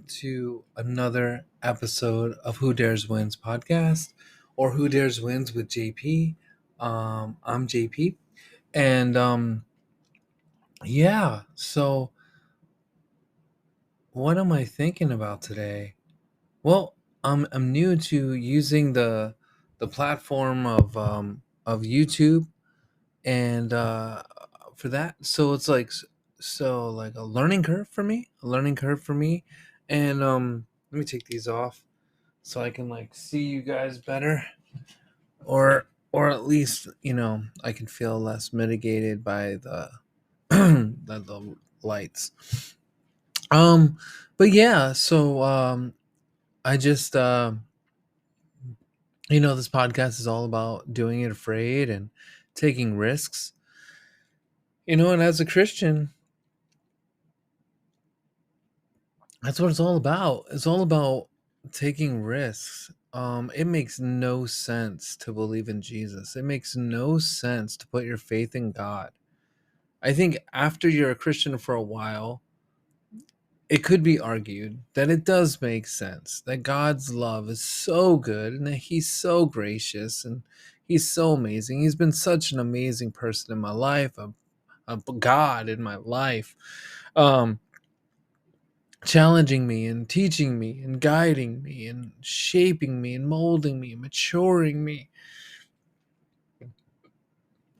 to another episode of Who Dares Wins podcast or Who Dares Wins with JP. I'm JP, and yeah. So, what am I thinking about today? Well, I'm new to using the platform of YouTube, and for that, so it's like like a learning curve for me, and let me take these off so I can like see you guys better, or at least I can feel less mitigated by the the lights. Um, but yeah, so I just this podcast is all about doing it afraid and taking risks. And as a Christian, that's what it's all about. It's all about taking risks. It makes no sense to believe in Jesus. It makes no sense to put your faith in God. I think after you're a Christian for a while, it could be argued that it does make sense that God's love is so good and that He's so gracious and He's so amazing. He's been such an amazing person in my life, a God in my life. Um, Challenging me and teaching me and guiding me and shaping me and molding me, maturing me,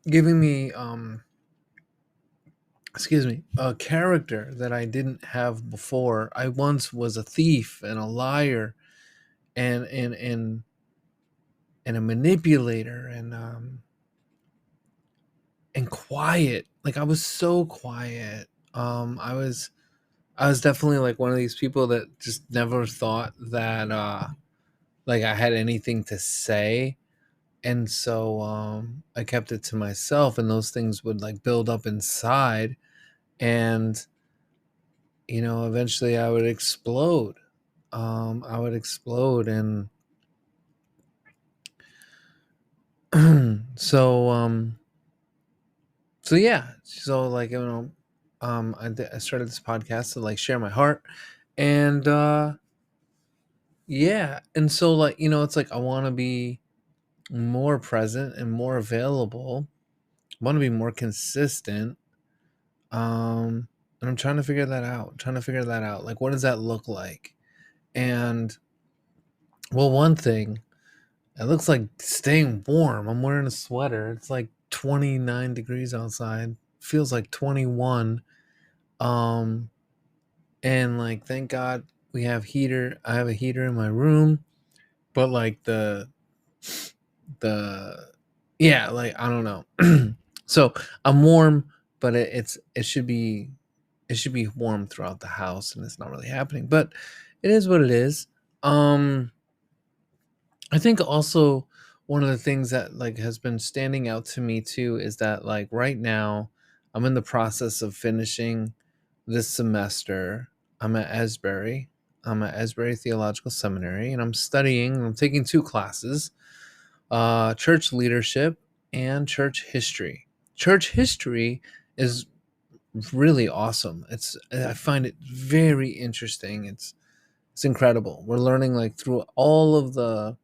giving me a character that I didn't have before. I once was a thief and a liar and a manipulator and quiet. Like I was so quiet. I was definitely like one of these people that just never thought that like I had anything to say. And so I kept it to myself, and those things would like build up inside, and eventually I would explode. I would explode, and so yeah, so like I started this podcast to like share my heart, and yeah, and so like it's like I want to be more present and more available. I want to be more consistent. And I'm trying to figure that out. Like, what does that look like? And well, one thing, it looks like staying warm. I'm wearing a sweater. It's like 29 degrees outside. Feels like 21. Um, and like, thank God we have heater. I have a heater in my room, but like the yeah, like I don't know. So I'm warm, but it should be warm throughout the house, and it's not really happening. But it is what it is. Um, I think also one of the things that like has been standing out to me too is that like right now I'm in the process of finishing this semester. I'm at Esbury. I'm at Esbury Theological Seminary, and I'm taking two classes, church leadership and church history. Church history is really awesome. I find it very interesting. It's incredible. We're learning like through all of the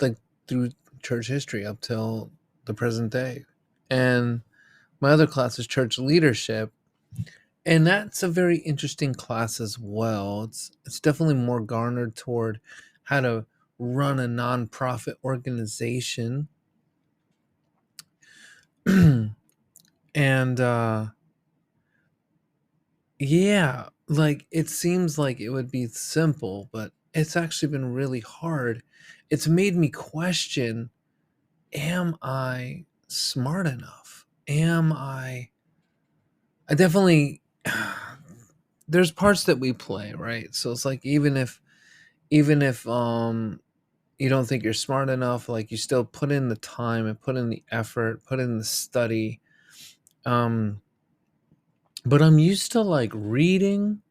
like through church history up till the present day. And my other class is church leadership, and that's a very interesting class as well. It's definitely more garnered toward how to run a nonprofit organization. And yeah, like it seems like it would be simple, but it's actually been really hard. It's made me question, am I smart enough? I definitely there's parts that we play, right? So it's like even if you don't think you're smart enough, like you still put in the time and put in the effort, put in the study. Um but I'm used to like reading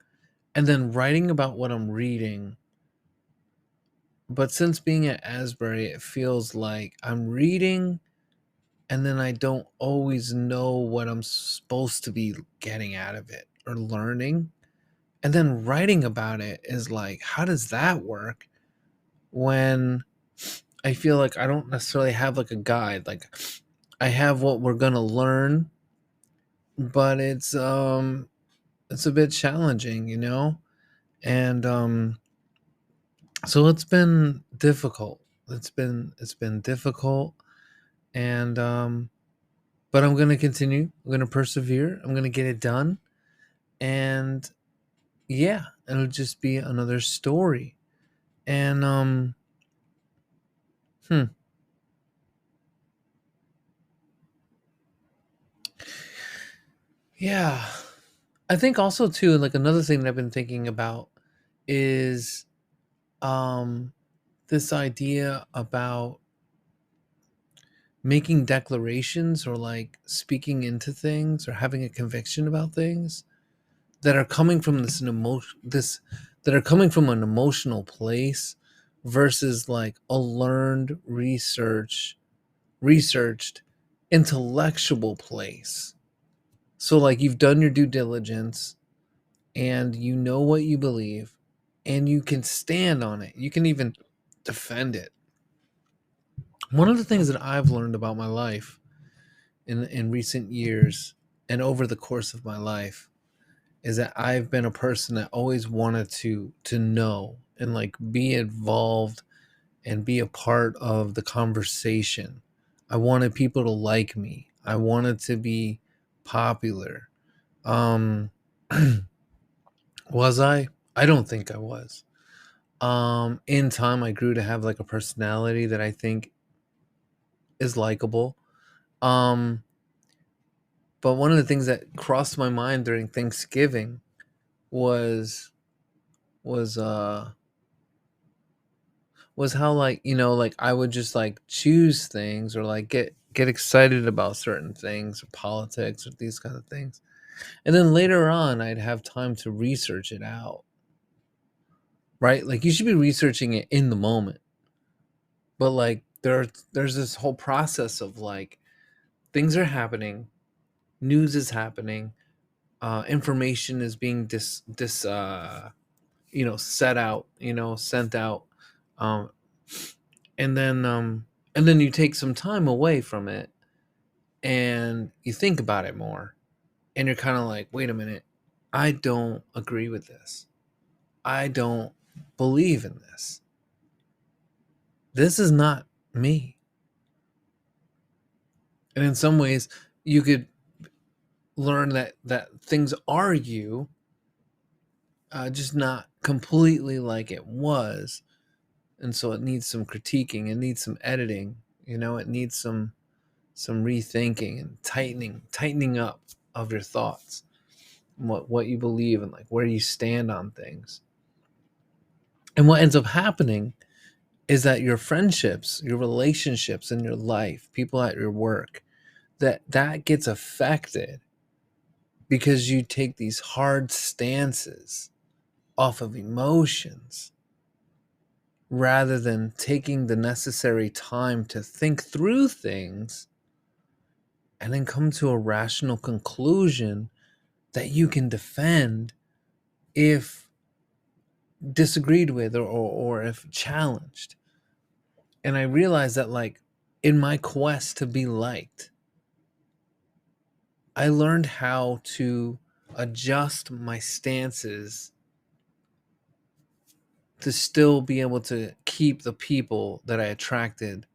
and then writing about what I'm reading. But since being at Asbury, it feels like I'm reading and then I don't always know what I'm supposed to be getting out of it. or learning, and then writing about it is like, how does that work when I feel like I don't necessarily have like a guide? Like, I have what we're gonna learn, but it's a bit challenging, and so it's been difficult. It's been difficult, and but I'm gonna continue. I'm gonna persevere. I'm gonna get it done, and yeah, it'll just be another story. And hmm, yeah, I think also too, like another thing that I've been thinking about is um this idea about making declarations or like speaking into things or having a conviction about things that are coming from this that are coming from an emotional place versus like a learned researched intellectual place. So like you've done your due diligence and you know what you believe and you can stand on it. You can even defend it. One of the things that I've learned about my life in recent years and over the course of my life is that I've been a person that always wanted to know and like be involved and be a part of the conversation. I wanted people to like me. I wanted to be popular. Um was I? I don't think I was. In time I grew to have like a personality that I think is likable. Um but one of the things that crossed my mind during Thanksgiving was was uh was how like like I would just like choose things or like get excited about certain things or politics or these kind of things, and then later on I'd have time to research it out, right? Like you should be researching it in the moment, but like there's this whole process of like things are happening, news is happening, information is being set out, sent out, um, and then you take some time away from it and you think about it more and you're kind of like, wait a minute, I don't agree with this. I don't believe in this. This is not me. And in some ways, you could learn that things are you, just not completely like it was. And so it needs some critiquing, it needs some editing, it needs some rethinking and tightening up of your thoughts, what you believe and like where you stand on things. And what ends up happening is that your friendships, your relationships in your life, people at your work, that gets affected because you take these hard stances off of emotions rather than taking the necessary time to think through things and then come to a rational conclusion that you can defend if disagreed with or if challenged. And I realized that like in my quest to be liked, I learned how to adjust my stances to still be able to keep the people that I attracted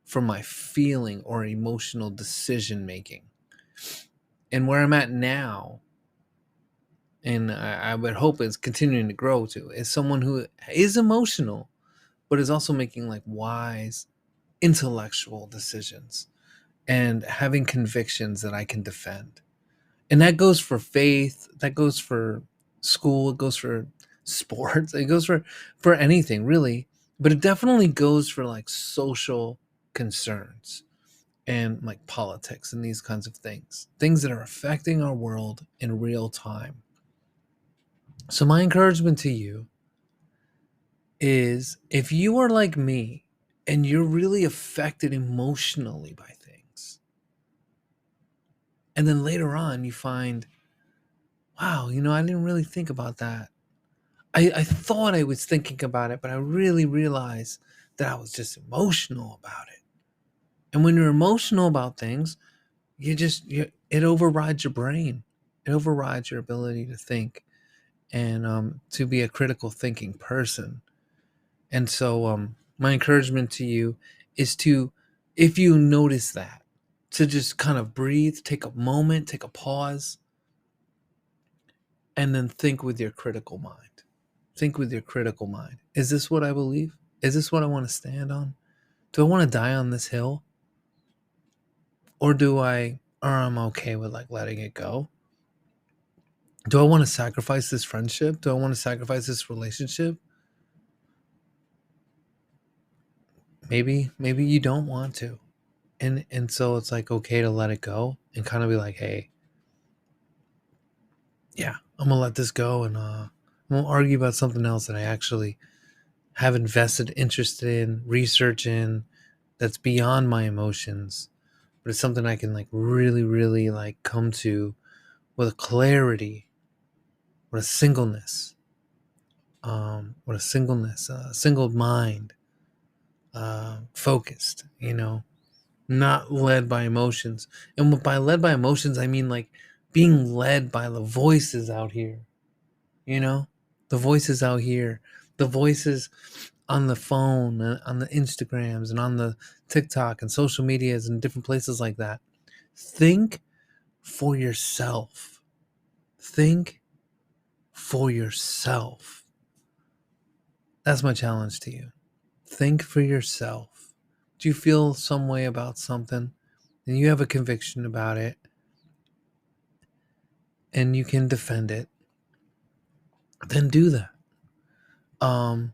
from my feeling or emotional decision making. And where I'm at now, and I would hope it's continuing to grow to, is someone who is emotional, but is also making like wise, intellectual decisions and having convictions that I can defend. And that goes for faith, that goes for school, it goes for sports, it goes for anything really, but it definitely goes for like social concerns and like politics and these kinds of things that are affecting our world in real time. So my encouragement to you is if you are like me and you're really affected emotionally by things, and then later on you find, wow, I didn't really think about that. I thought I was thinking about it, but I really realized that I was just emotional about it. And when you're emotional about things, it overrides your brain. It overrides your ability to think and to be a critical thinking person. And so, my encouragement to you is to, if you notice that, to just kind of breathe, take a moment, take a pause, and then think with your critical mind. Think with your critical mind. Is this what I believe? Is this what I want to stand on? Do I want to die on this hill? Or I'm okay with like letting it go? Do I want to sacrifice this friendship? Do I want to sacrifice this relationship? Maybe you don't want to. And so it's like okay to let it go and kind of be like, hey, yeah, I'm gonna let this go and I won't argue about something else that I actually have invested interest in, research in, that's beyond my emotions, but it's something I can like really, really like come to with a clarity, with a singleness, a single mind, focused, not led by emotions. And by led by emotions, I mean like being led by the voices out here, you know, the voices out here, the voices on the phone, on the Instagrams, and on the TikTok and social medias and different places like that. Think for yourself. Think for yourself. That's my challenge to you. Think for yourself. Do you feel some way about something and you have a conviction about it and you can defend it? Then do that. Um,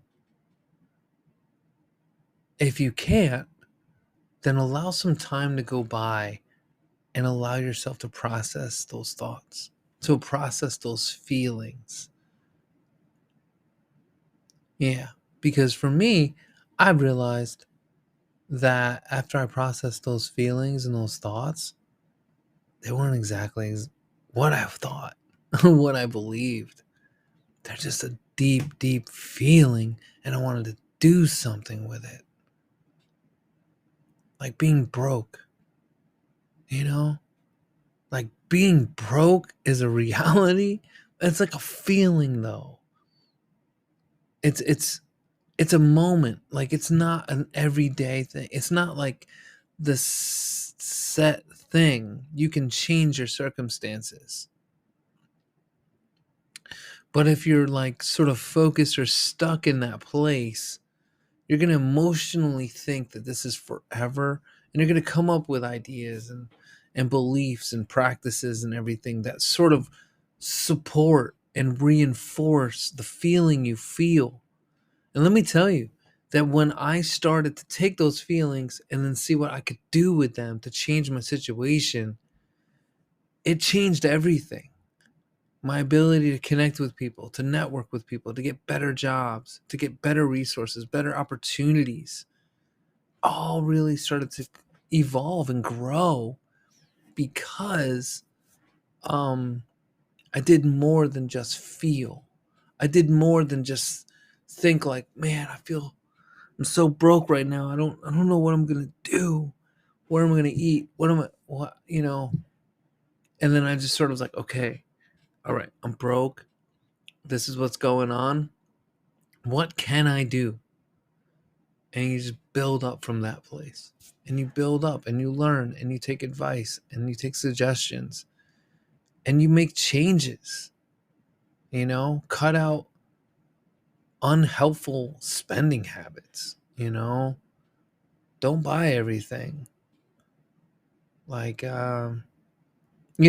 if you can't, then allow some time to go by and allow yourself to process those thoughts, to process those feelings. Yeah, because for me, I've realized that after I processed those feelings and those thoughts, they weren't exactly what I thought, what I believed. They're just a deep, deep feeling, and I wanted to do something with it. Like being broke, you know? Like being broke is a reality. It's like a feeling though. It's a moment. Like it's not an everyday thing. It's not like the set thing. You can change your circumstances. But if you're like sort of focused or stuck in that place, you're going to emotionally think that this is forever, and you're going to come up with ideas and beliefs and practices and everything that sort of support and reinforce the feeling you feel. And let me tell you that when I started to take those feelings and then see what I could do with them to change my situation, it changed everything. My ability to connect with people, to network with people, to get better jobs, to get better resources, better opportunities, all really started to evolve and grow because um, I did more than just feel. I did more than just think like, man, I'm so broke right now. I don't know what I'm gonna do. What am I gonna eat? What. And then I just sort of was like, okay, all right, I'm broke. This is what's going on. What can I do? And you just build up from that place. And you build up and you learn and you take advice and you take suggestions and you make changes. Cut out unhelpful spending habits. Don't buy everything. Like, you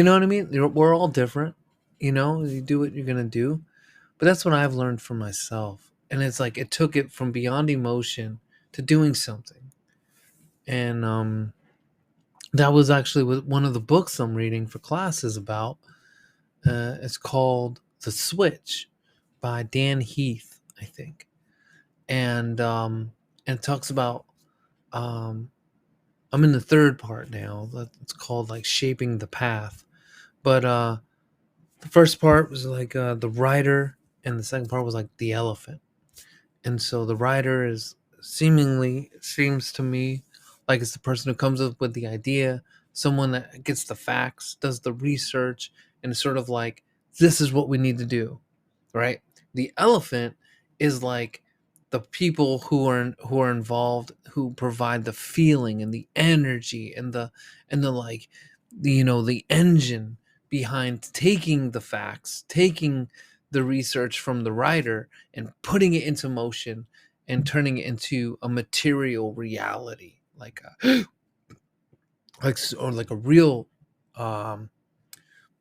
know what I mean? We're all different. You do what you're going to do. But that's what I've learned for myself. And it's like it took it from beyond emotion to doing something. And that was actually what one of the books I'm reading for classes about. It's called The Switch by Dan Heath, I think. And it talks about um, I'm in the third part now. It's called like Shaping the Path. But The first part was like the rider, and the second part was like the elephant. And so the writer is seemingly seems to me like it's the person who comes up with the idea, someone that gets the facts, does the research, and is sort of like, this is what we need to do, right? The elephant is like the people who are involved, who provide the feeling and the energy and the like, the engine behind taking the facts, taking the research from the writer and putting it into motion and turning it into a material reality, like a or like a real um,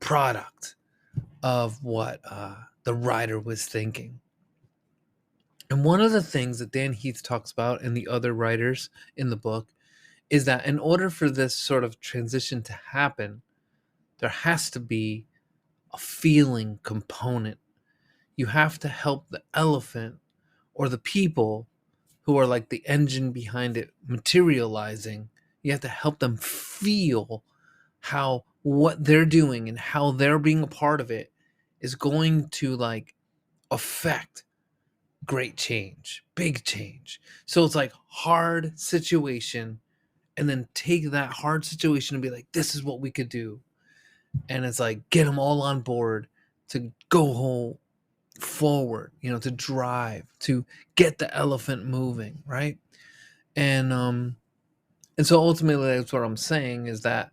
product of what the writer was thinking. And one of the things that Dan Heath talks about and the other writers in the book is that in order for this sort of transition to happen, there has to be a feeling component. You have to help the elephant or the people who are like the engine behind it materializing. You have to help them feel how what they're doing and how they're being a part of it is going to like affect great change, big change. So it's like hard situation, and then take that hard situation and be like, this is what we could do. And it's like, get them all on board to go whole forward, to drive, to get the elephant moving, right? And so ultimately that's what I'm saying is that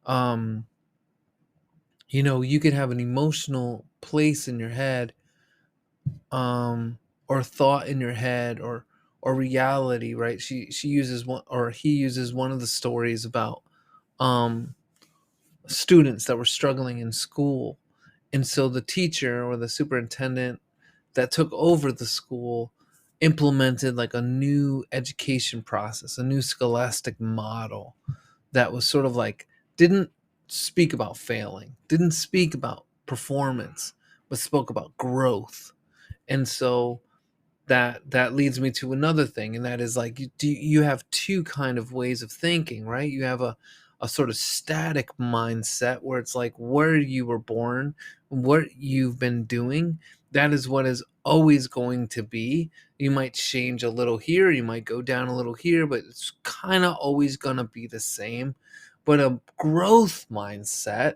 um you could have an emotional place in your head, or thought in your head, or reality, right? She uses one, or he uses one of the stories about um students that were struggling in school. And so the teacher or the superintendent that took over the school implemented like a new education process, a new scholastic model that was sort of like, didn't speak about failing, didn't speak about performance, but spoke about growth. And so that leads me to another thing, and that is like, you have two kind of ways of thinking, right? You have a sort of static mindset where it's like where you were born, what you've been doing, that is what is always going to be. You might change a little here, you might go down a little here, but it's kind of always going to be the same. But a growth mindset,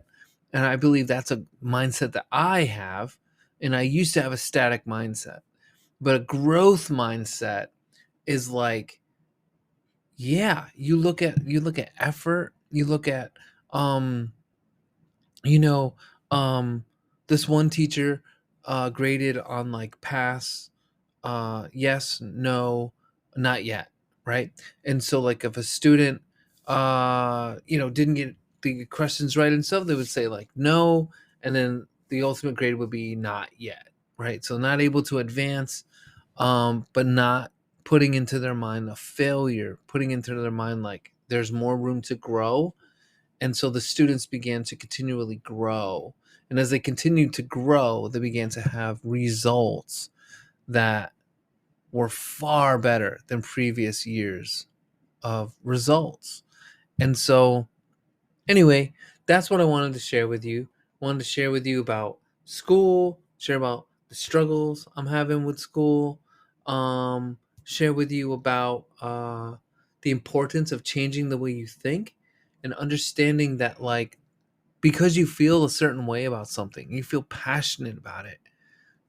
and I believe that's a mindset that I have, and I used to have a static mindset, but a growth mindset is like, yeah, you look at effort, you look at um you know um this one teacher graded on like pass, yes, no, not yet, right? And so like if a student didn't get the questions right and stuff, they would say like no, and then the ultimate grade would be not yet, right? So not able to advance, but not putting into their mind a failure, putting into their mind like there's more room to grow. And so the students began to continually grow. And as they continued to grow, they began to have results that were far better than previous years of results. And so, anyway, that's what I wanted to share with you. I wanted to share with you about school, share about the struggles I'm having with school, share with you about the importance of changing the way you think and understanding that, like, because you feel a certain way about something, you feel passionate about it,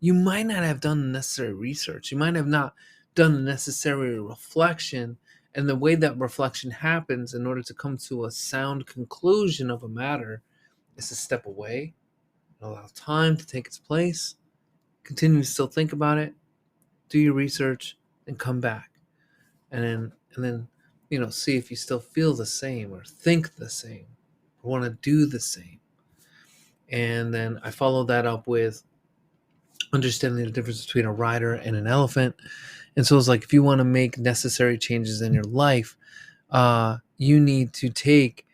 you might not have done the necessary research. You might have not done the necessary reflection. And the way that reflection happens in order to come to a sound conclusion of a matter is to step away and allow time to take its place, continue to still think about it, do your research, and come back. And then, see if you still feel the same or think the same or want to do the same. And then I follow that up with understanding the difference between a rider and an elephant. And so it's like, if you want to make necessary changes in your life, you need to take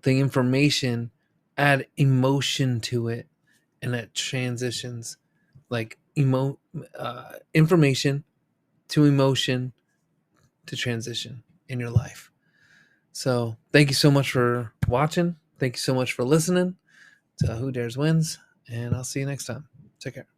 the information, add emotion to it, and that transitions like information to emotion to transition in your life. So thank you so much for watching. Thank you so much for listening to Who Dares Wins. and I'll see you next time. Take care.